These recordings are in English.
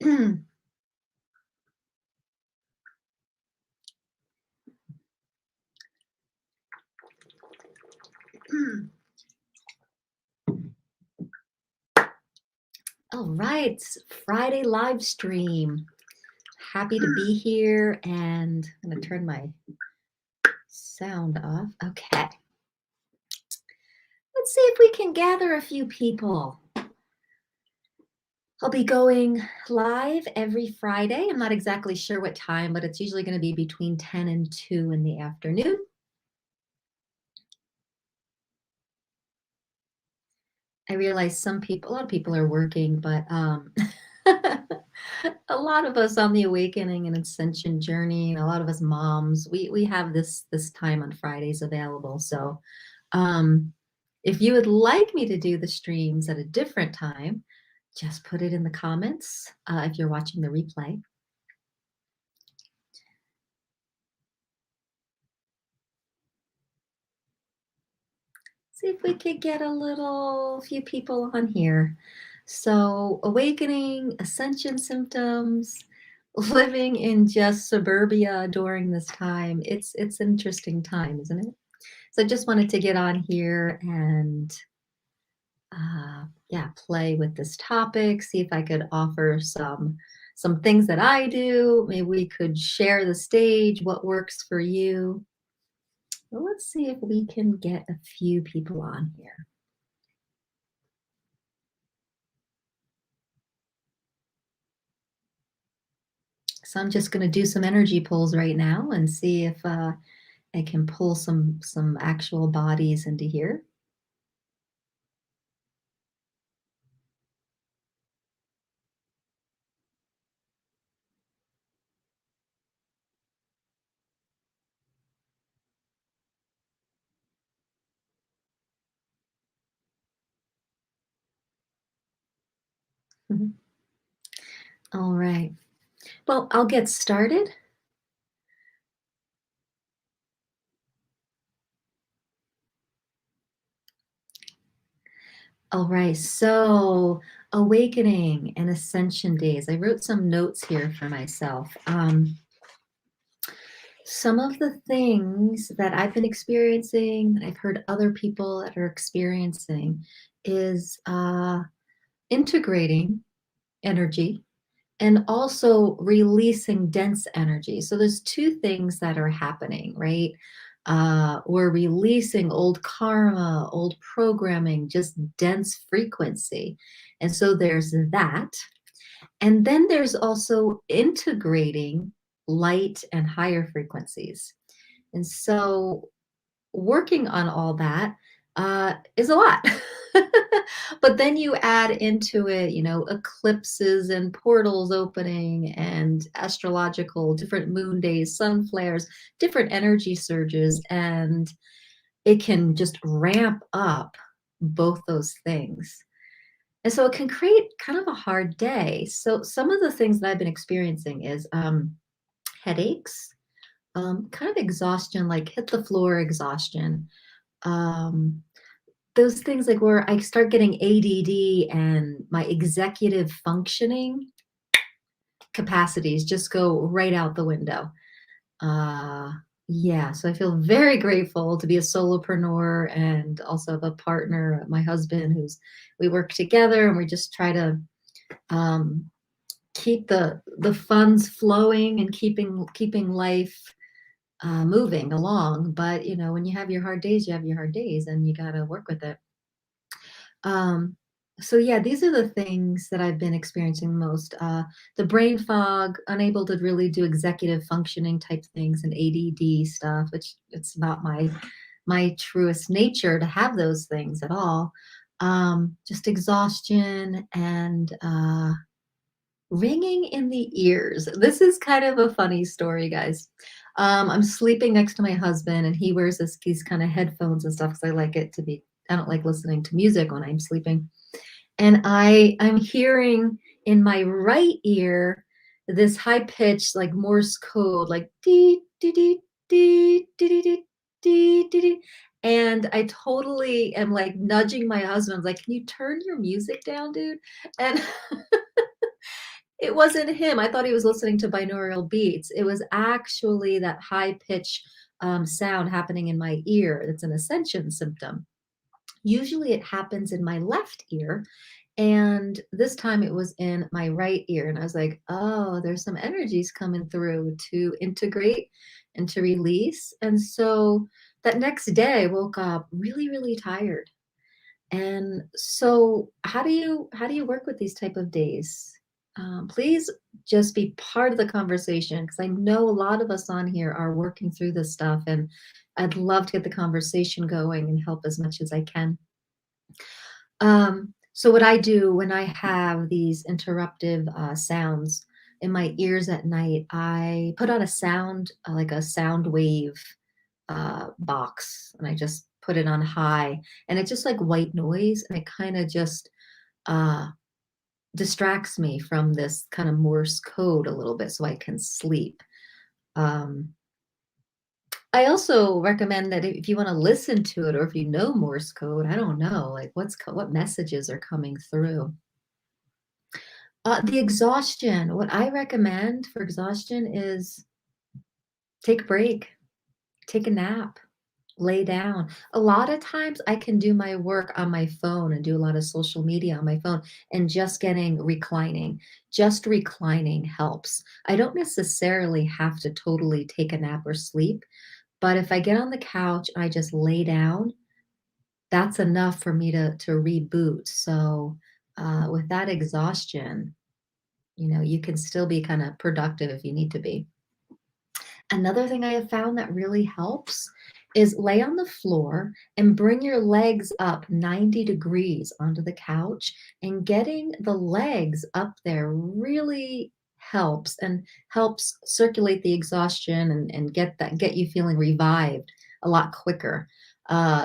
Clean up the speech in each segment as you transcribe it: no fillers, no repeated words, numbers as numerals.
All right, Friday live stream. Happy to be here, and I'm going to turn my sound off. Okay. Let's see if we can gather a few people. I'll be going live every Friday. I'm not exactly sure what time, but it's usually going to be between 10 and 2 in the afternoon. I realize a lot of people are working, but a lot of us on the awakening and ascension journey, and a lot of us moms, we have this time on Fridays available. So if you would like me to do the streams at a different time, just put it in the comments if you're watching the replay. See if we could get a few people on here. So awakening, ascension symptoms, living in just suburbia during this time. It's an interesting time, isn't it? So I just wanted to get on here and play with this topic, see if I could offer some things that I do. Maybe we could share the stage, what works for you. Well, let's see if we can get a few people on here. So I'm just going to do some energy pulls right now and see if I can pull some actual bodies into here. Mhm. All right. Well, I'll get started. All right. So, awakening and ascension days. I wrote some notes here for myself. Some of the things that I've been experiencing, that I've heard other people that are experiencing, is integrating energy and also releasing dense energy. So there's two things that are happening, right? We're releasing old karma, old programming, just dense frequency. And so there's that. And then there's also integrating light and higher frequencies. And so working on all that is a lot. But then you add into it, eclipses and portals opening and astrological, different moon days, sun flares, different energy surges, and it can just ramp up both those things. And so it can create kind of a hard day. So some of the things that I've been experiencing is headaches, kind of exhaustion, like hit the floor exhaustion. Um, those things like where I start getting ADD and my executive functioning capacities just go right out the window. Uh, yeah, so I feel very grateful to be a solopreneur and also have a partner, my husband, we work together and we just try to keep the funds flowing and keeping life moving along. But when you have your hard days, you have your hard days, and you got to work with it. So yeah, these are the things that I've been experiencing most. The brain fog, unable to really do executive functioning type things, and ADD stuff, which it's not my truest nature to have those things at all. Just exhaustion and ringing in the ears. This is kind of a funny story, guys. I'm sleeping next to my husband, and he wears these kind of headphones and stuff because I don't like listening to music when I'm sleeping. And I'm hearing in my right ear this high pitched like Morse code, like dee dee dee dee dee dee dee dee dee. And I totally am like nudging my husband, like, can you turn your music down, dude? And It wasn't him. I thought he was listening to binaural beats. It was actually that high pitch sound happening in my ear. It's an ascension symptom. Usually it happens in my left ear. And this time it was in my right ear. And I was like, oh, there's some energies coming through to integrate and to release. And so that next day I woke up really, really tired. And so how do you work with these type of days? Please just be part of the conversation, because I know a lot of us on here are working through this stuff, and I'd love to get the conversation going and help as much as I can. So what I do when I have these interruptive sounds in my ears at night, I put on a sound, like a sound wave box, and I just put it on high, and it's just like white noise, and it kind of just uh, distracts me from this kind of Morse code a little bit so I can sleep. Um, I also recommend that if you want to listen to it, or if you know Morse code, I don't know, like what messages are coming through. The exhaustion. What I recommend for exhaustion is take a break, take a nap, lay down. A lot of times I can do my work on my phone and do a lot of social media on my phone, and just getting reclining. Just reclining helps. I don't necessarily have to totally take a nap or sleep, but if I get on the couch and I just lay down, that's enough for me to reboot. So with that exhaustion, you can still be kind of productive if you need to be. Another thing I have found that really helps is lay on the floor and bring your legs up 90 degrees onto the couch, and getting the legs up there really helps, and helps circulate the exhaustion, and get you feeling revived a lot quicker.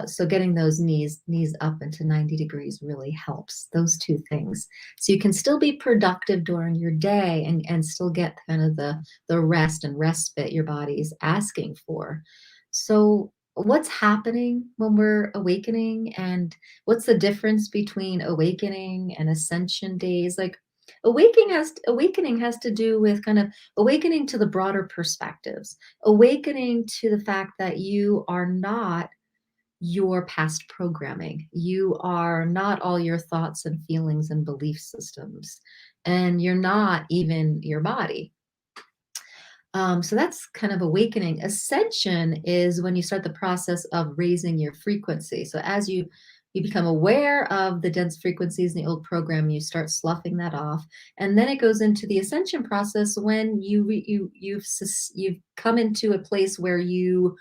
So getting those knees up into 90 degrees really helps. Those two things. So you can still be productive during your day, and still get kind of the rest and respite your body is asking for. So what's happening when we're awakening, and what's the difference between awakening and ascension days? Like awakening has to do with kind of awakening to the broader perspectives, awakening to the fact that you are not your past programming. You are not all your thoughts and feelings and belief systems, and you're not even your body. So that's kind of awakening. Ascension is when you start the process of raising your frequency. So as you become aware of the dense frequencies in the old program, you start sloughing that off, and then it goes into the ascension process when you've come into a place where you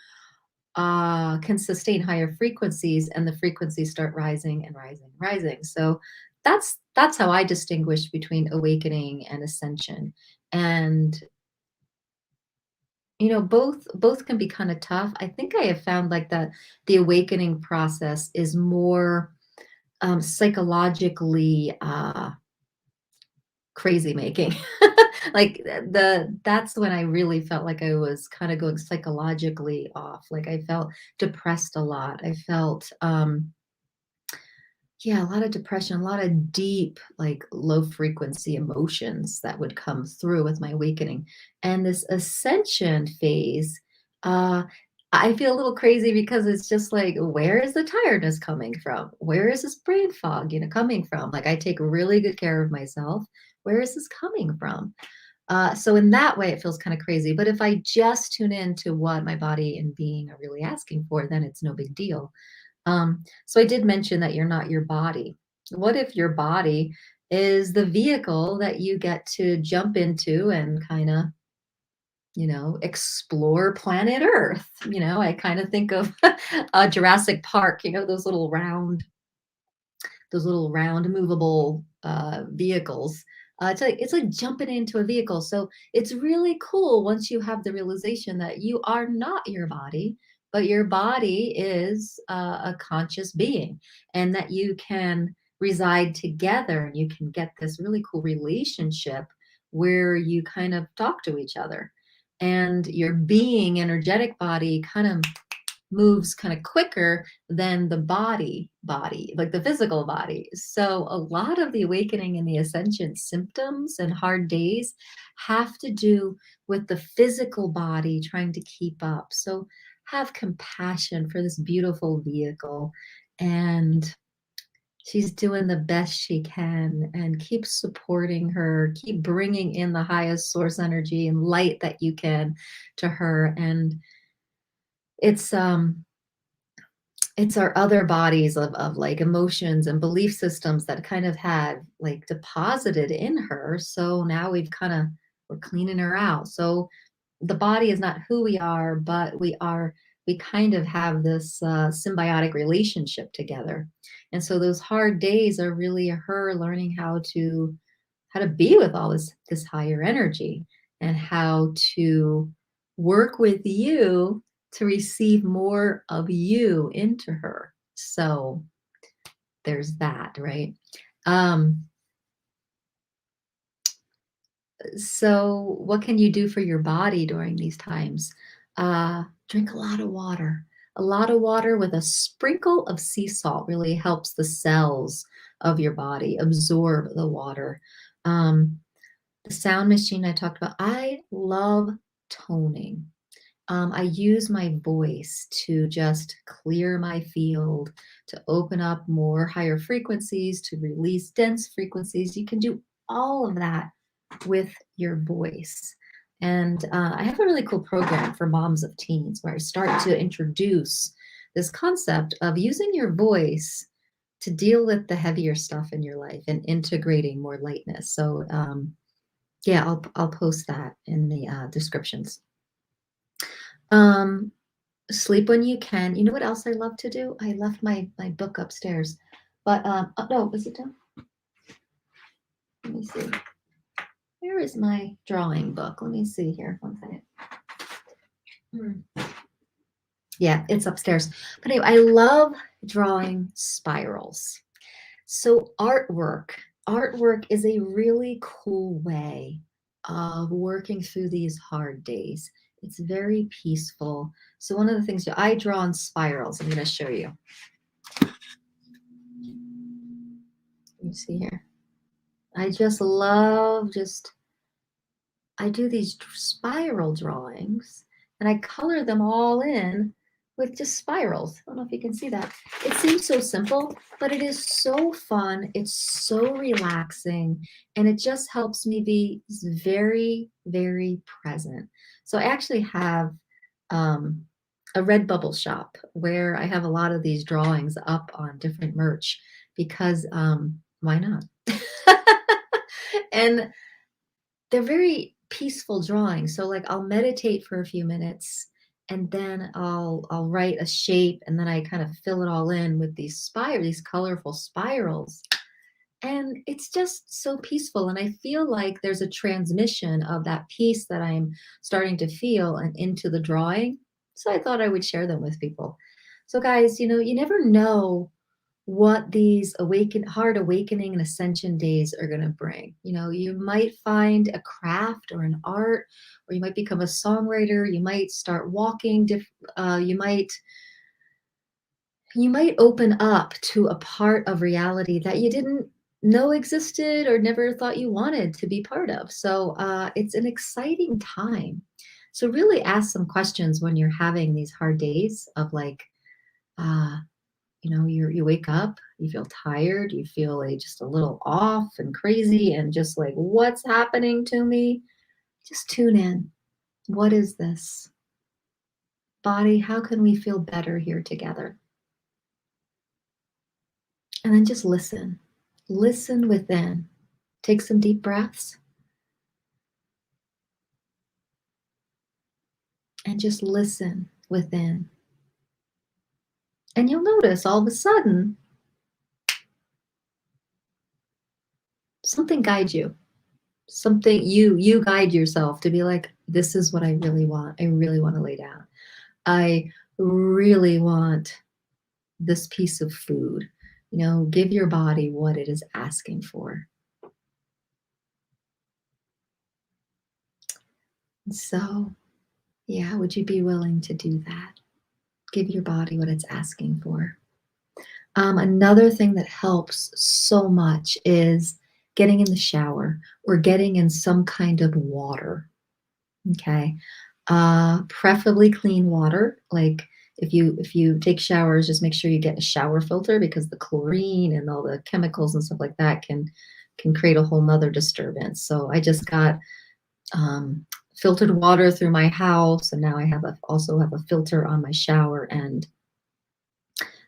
can sustain higher frequencies, and the frequencies start rising and rising and rising. So that's how I distinguish between awakening and ascension. And both can be kind of tough. I think I have found like that the awakening process is more psychologically crazy making. Like that's when I really felt like I was kind of going psychologically off. Like I felt depressed a lot. I felt yeah, a lot of depression, a lot of deep, like low frequency emotions that would come through with my awakening. And this ascension phase, uh, I feel a little crazy, because it's just like, where is the tiredness coming from? Where is this brain fog, coming from? Like I take really good care of myself. Where is this coming from? So in that way, it feels kind of crazy. But if I just tune in to what my body and being are really asking for, then it's no big deal. So I did mention that you're not your body. What if your body is the vehicle that you get to jump into and kind of, explore planet Earth? I kind of think of Jurassic Park, those little round movable vehicles. It's like jumping into a vehicle. So it's really cool once you have the realization that you are not your body, but your body is a conscious being, and that you can reside together, and you can get this really cool relationship where you kind of talk to each other, and your being energetic body kind of moves kind of quicker than the body, like the physical body. So a lot of the awakening and the ascension symptoms and hard days have to do with the physical body trying to keep up. So have compassion for this beautiful vehicle, and she's doing the best she can, and keep supporting her, keep bringing in the highest source energy and light that you can to her. And it's it's our other bodies of like emotions and belief systems that kind of had like deposited in her. So now we're cleaning her out. So the body is not who we are, but we kind of have this symbiotic relationship together. And so those hard days are really her learning how to be with all this higher energy, and how to work with you to receive more of you into her. So there's that, right? Um, so what can you do for your body during these times? Drink a lot of water. A lot of water with a sprinkle of sea salt really helps the cells of your body absorb the water. Um, the sound machine I talked about, I love toning. I use my voice to just clear my field, to open up more higher frequencies, to release dense frequencies. You can do all of that with your voice. And I have a really cool program for moms of teens where I start to introduce this concept of using your voice to deal with the heavier stuff in your life and integrating more lightness. So yeah, I'll post that in the descriptions. Um, Sleep when you can. You know what else I love to do? I left my book upstairs, but oh, no, is it down? Let me see. Where is my drawing book? Let me see here. One second. Yeah, it's upstairs. But anyway, I love drawing spirals. So artwork is a really cool way of working through these hard days. It's very peaceful. So one of the things I draw in spirals, I'm going to show you. You see here. I just love I do these spiral drawings, and I color them all in with just spirals. I don't know if you can see that. It seems so simple, but it is so fun. It's so relaxing, and it just helps me be very, very present. So I actually have um, a Redbubble shop where I have a lot of these drawings up on different merch because why not? And they're very peaceful drawings. So like I'll meditate for a few minutes, and then I'll write a shape, and then I kind of fill it all in with these colorful spirals. And it's just so peaceful, and I feel like there's a transmission of that peace that I'm starting to feel and into the drawing. So I thought I would share them with people. So guys, you never know what these hard awakening and ascension days are going to bring. You might find a craft or an art, or you might become a songwriter. You might start walking. You might open up to a part of reality that you didn't know existed or never thought you wanted to be part of. So it's an exciting time. So really ask some questions when you're having these hard days of like, uh, you wake up, you feel tired, you feel like just a little off and crazy and just like, what's happening to me? Just tune in. What is this? Body, how can we feel better here together? And then just listen. Listen within. Take some deep breaths and just listen within. And you'll notice all of a sudden something guides you. Something you guide yourself to be like, this is what I really want. I really want to lay down. I really want this piece of food. Give your body what it is asking for. So, yeah, would you be willing to do that? Give your body what it's asking for. Another thing that helps so much is getting in the shower or getting in some kind of water. Okay. Preferably clean water. Like if you take showers, just make sure you get a shower filter because the chlorine and all the chemicals and stuff like that can create a whole nother disturbance. So I just got filtered water through my house, and now I also have a filter on my shower, and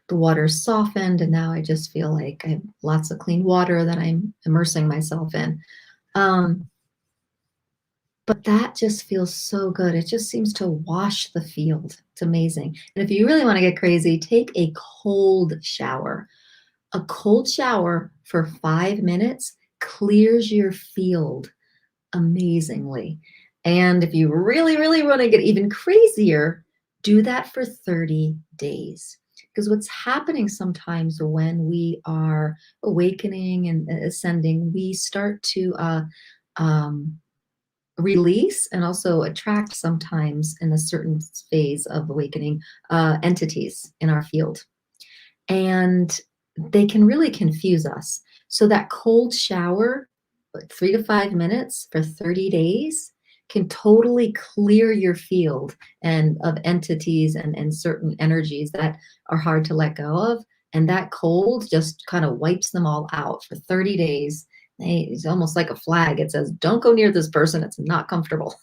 the water's softened, and now I just feel like I have lots of clean water that I'm immersing myself in. Um, but that just feels so good. It just seems to wash the field. It's amazing. And if you really want to get crazy, take a cold shower. A cold shower for 5 minutes clears your field amazingly. And if you really, really want to get even crazier, do that for 30 days. Because what's happening sometimes when we are awakening and ascending, we start to um, release and also attract sometimes in a certain phase of awakening entities in our field. And they can really confuse us. So that cold shower, 3 to 5 minutes for 30 days, can totally clear your field and of entities and certain energies that are hard to let go of. And that cold just kind of wipes them all out for 30 days. It's almost like a flag. It says, don't go near this person. It's not comfortable.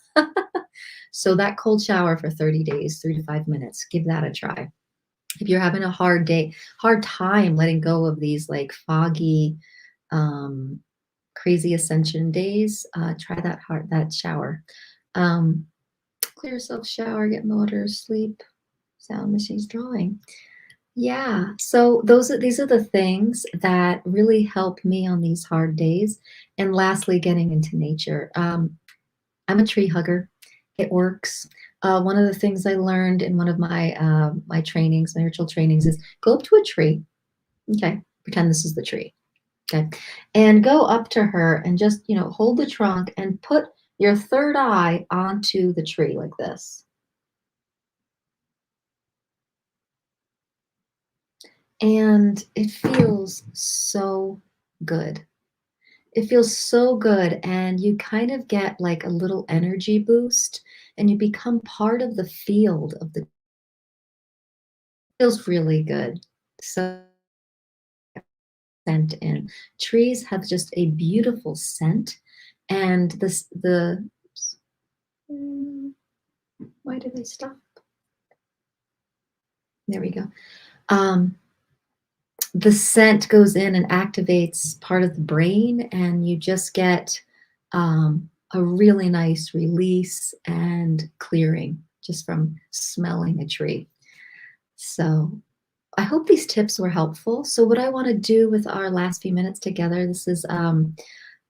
So that cold shower for 30 days, 3 to 5 minutes, give that a try. If you're having a hard time letting go of these like foggy, um, crazy ascension days, try that shower. Um, Clear yourself, shower, get in the water, sleep. Sound machine's drawing. Yeah. So these are the things that really help me on these hard days. And lastly, getting into nature. I'm a tree hugger. It works. One of the things I learned in one of my trainings, my ritual trainings, is go up to a tree. Okay, pretend this is the tree. Okay, and go up to her and just hold the trunk and put your third eye onto the tree like this. And it feels so good. It feels so good, and you kind of get like a little energy boost, and you become part of the field of the feels really good. So scent in. Trees have just a beautiful scent, and mm, why did I stop? There we go. Um, the scent goes in and activates part of the brain, and you just get a really nice release and clearing just from smelling a tree. So I hope these tips were helpful. So what I want to do with our last few minutes together, this is so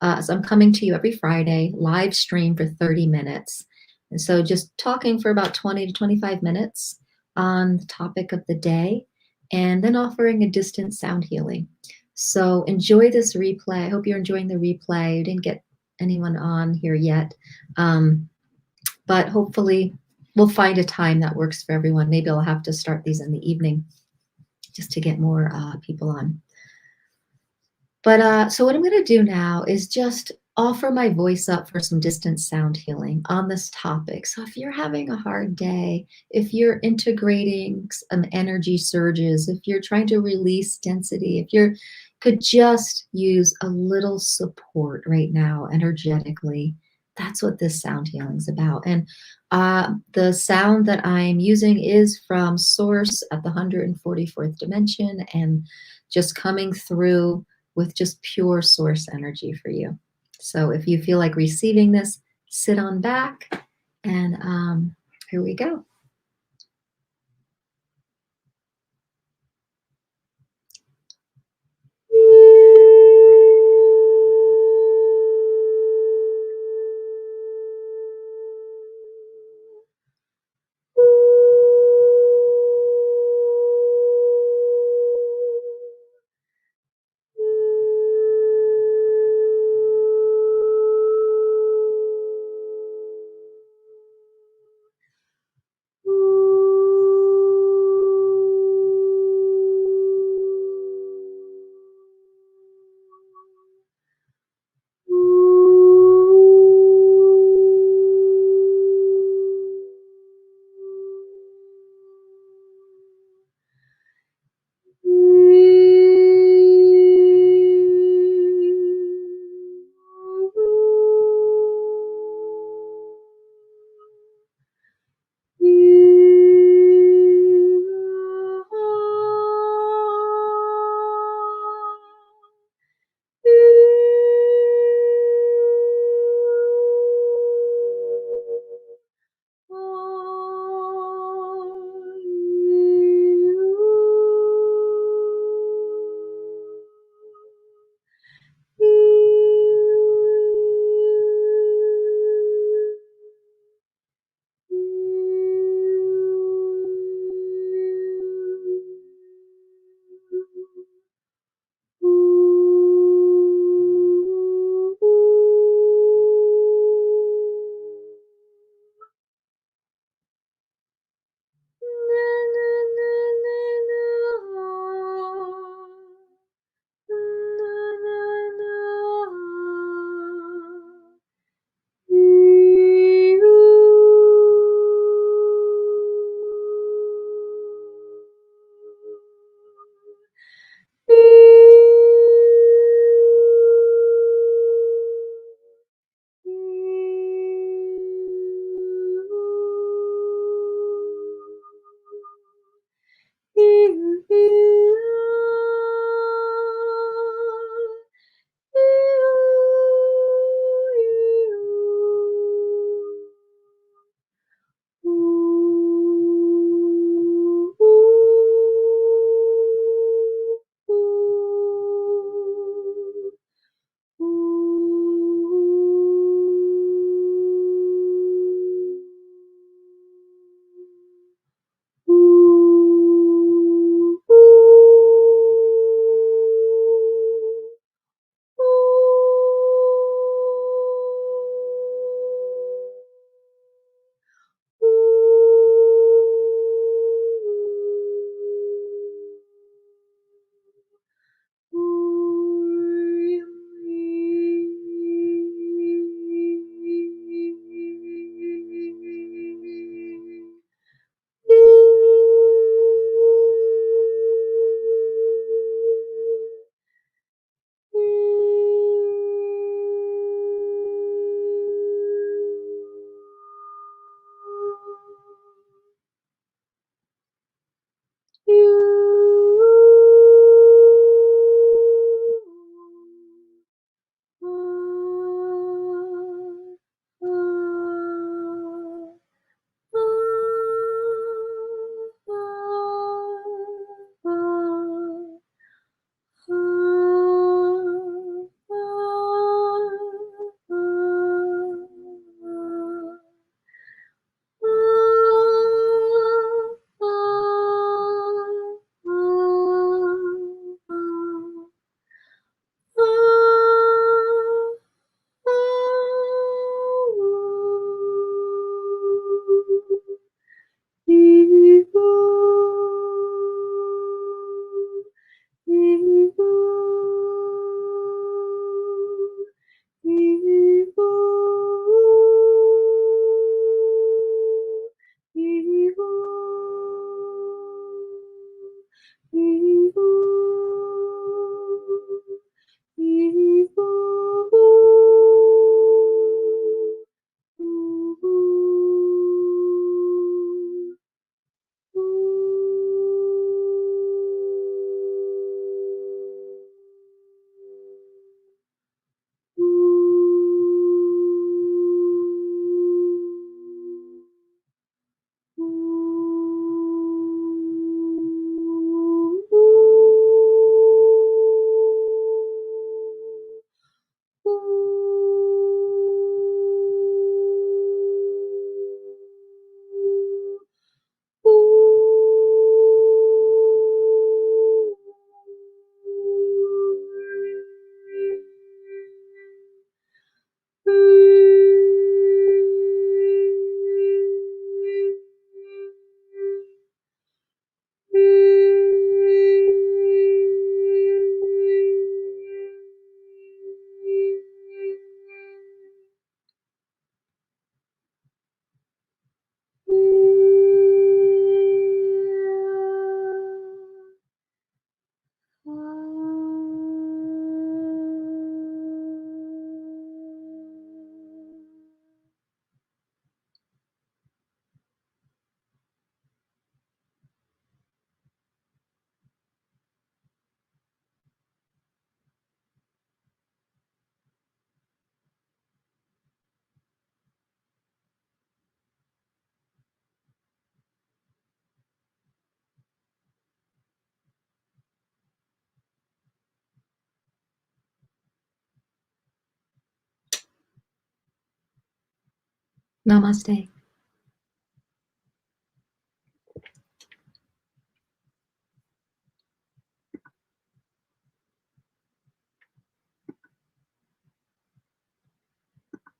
I'm coming to you every Friday, live stream for 30 minutes. And so just talking for about 20 to 25 minutes on the topic of the day, and then offering a distant sound healing. So enjoy this replay. I hope you're enjoying the replay. You didn't get anyone on here yet. But hopefully we'll find a time that works for everyone. Maybe I'll have to start these in the evening just to get more people on. But so what I'm going to do now is just offer my voice up for some distant sound healing on this topic. So if you're having a hard day, if you're integrating some energy surges, if you're trying to release density, if you could just use a little support right now energetically, that's what this sound healing is about. And the sound that I'm using is from Source at the 144th dimension, and just coming through with just pure source energy for you. So if you feel like receiving this, sit on back, and here we go. Namaste.